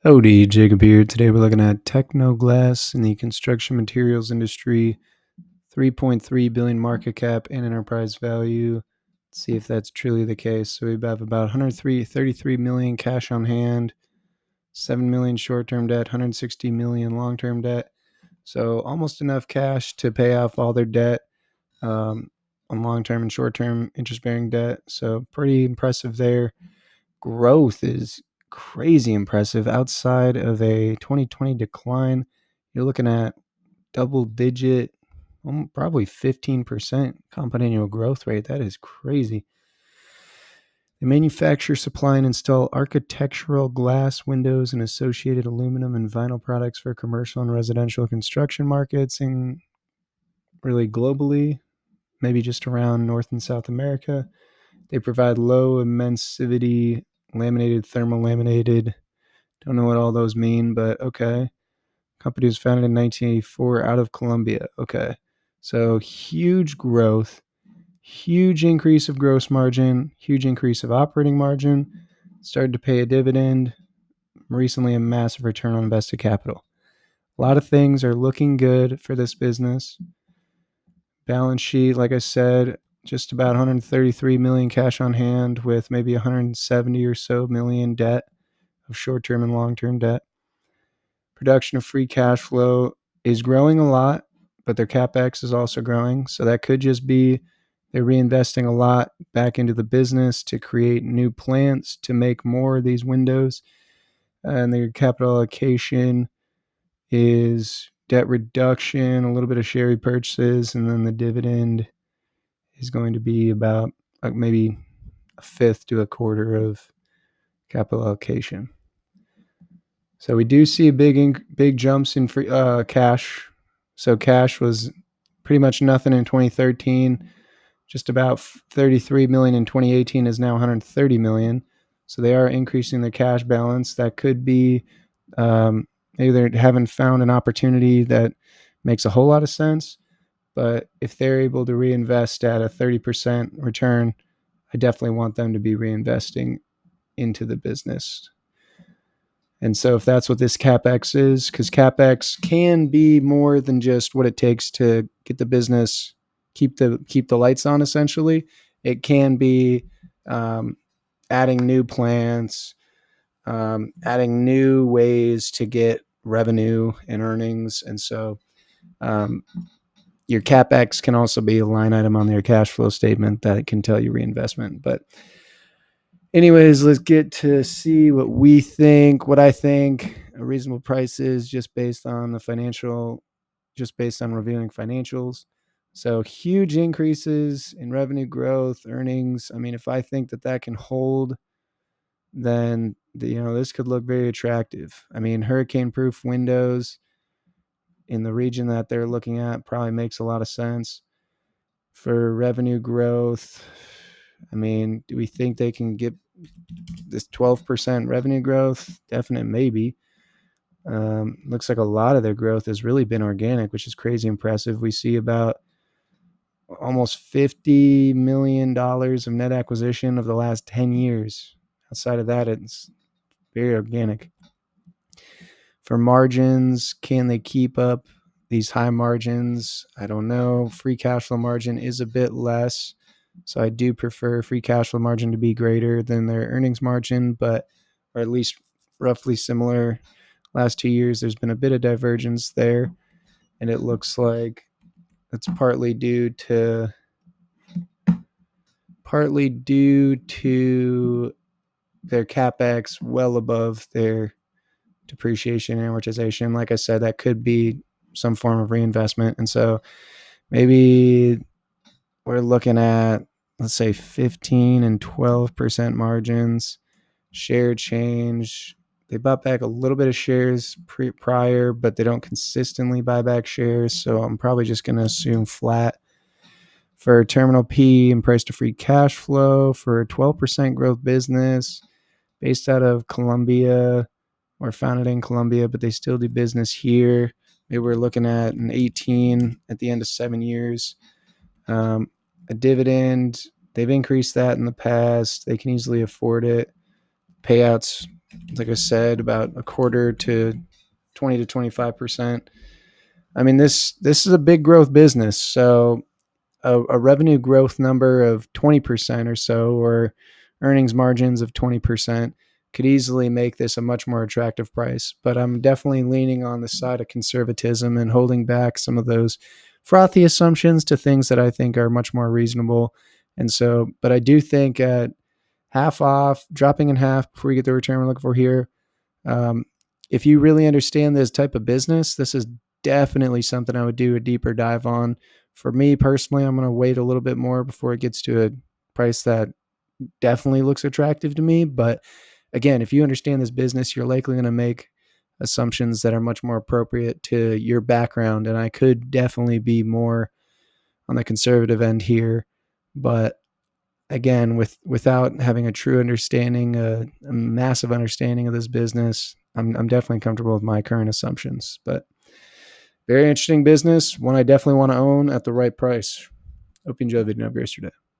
Howdy, Jacob here. Today we're looking at Tecnoglass in the construction materials industry, 3.3 billion market cap and enterprise value. Let's see if that's truly the case. So we have about 133 million cash on hand, 7 million short-term debt, 160 million long-term debt. So almost enough cash to pay off all their debt on long-term and short-term interest-bearing debt. So pretty impressive there. Growth is crazy impressive. Outside of a 2020 decline, you're looking at double digit, probably 15% compound annual growth rate. That is crazy. They manufacture, supply, and install architectural glass, windows, and associated aluminum and vinyl products for commercial and residential construction markets, and really globally, maybe just around North and South America. They provide low emissivity laminated, thermal laminated. Don't know what all those mean, but okay. Company was founded in 1984 out of Colombia. Okay. So huge growth, huge increase of gross margin, huge increase of operating margin, started to pay a dividend, recently a massive return on invested capital. A lot of things are looking good for this business. Balance sheet, like I said, just about 133 million cash on hand with maybe 170 or so million debt of short-term and long-term debt. Production of free cash flow is growing a lot, but their CapEx is also growing. So that could just be they're reinvesting a lot back into the business to create new plants to make more of these windows. And their capital allocation is debt reduction, a little bit of share repurchases, and then the dividend is going to be about maybe a fifth to a quarter of capital allocation. So we do see big jumps in free, cash. So cash was pretty much nothing in 2013, just about 33 million in 2018 is now 130 million. So they are increasing their cash balance. That could be maybe they haven't found an opportunity that makes a whole lot of sense. But if they're able to reinvest at a 30% return, I definitely want them to be reinvesting into the business. And so if that's what this CapEx is, because CapEx can be more than just what it takes to get the business, keep the lights on, essentially. It can be adding new plants, adding new ways to get revenue and earnings. And so your CapEx can also be a line item on their cash flow statement that can tell you reinvestment. But anyways, let's get to see what I think a reasonable price is just based on reviewing financials. So huge increases in revenue growth, earnings. I mean, if I think that can hold, then this could look very attractive. I mean, hurricane-proof windows in the region that they're looking at probably makes a lot of sense. For revenue growth, I mean, do we think they can get this 12% revenue growth? Definite maybe. Looks like a lot of their growth has really been organic, which is crazy impressive. We see about almost $50 million of net acquisition of the last 10 years. Outside of that, it's very organic. For margins, can they keep up these high margins? I don't know. Free cash flow margin is a bit less. So I do prefer free cash flow margin to be greater than their earnings margin, or at least roughly similar. Last 2 years, there's been a bit of divergence there, and it looks like it's partly due to their CapEx well above their depreciation and amortization. Like I said, that could be some form of reinvestment. And so maybe we're looking at, let's say, 15 and 12% margins. Share change. They bought back a little bit of shares prior, but they don't consistently buy back shares. So I'm probably just going to assume flat. For terminal P and price to free cash flow, for a 12% growth business based out of Colombia, or founded in Colombia, but they still do business here. Maybe we're looking at an 18 at the end of 7 years. A dividend, they've increased that in the past. They can easily afford it. Payouts like I said, about a quarter to 20 to 25%. I mean, this is a big growth business. So a revenue growth number of 20% or so, or earnings margins of 20%, could easily make this a much more attractive price. But I'm definitely leaning on the side of conservatism and holding back some of those frothy assumptions to things that I think are much more reasonable. And so, but I do think at half off, dropping in half before you get the return we're looking for here, um, if you really understand this type of business, this is definitely something I would do a deeper dive on. For me personally, I'm going to wait a little bit more before it gets to a price that definitely looks attractive to me. But again, if you understand this business, you're likely going to make assumptions that are much more appropriate to your background. And I could definitely be more on the conservative end here. But again, without having a true understanding, a massive understanding of this business, I'm definitely comfortable with my current assumptions. But very interesting business, one I definitely want to own at the right price. Hope you enjoyed the video of yesterday.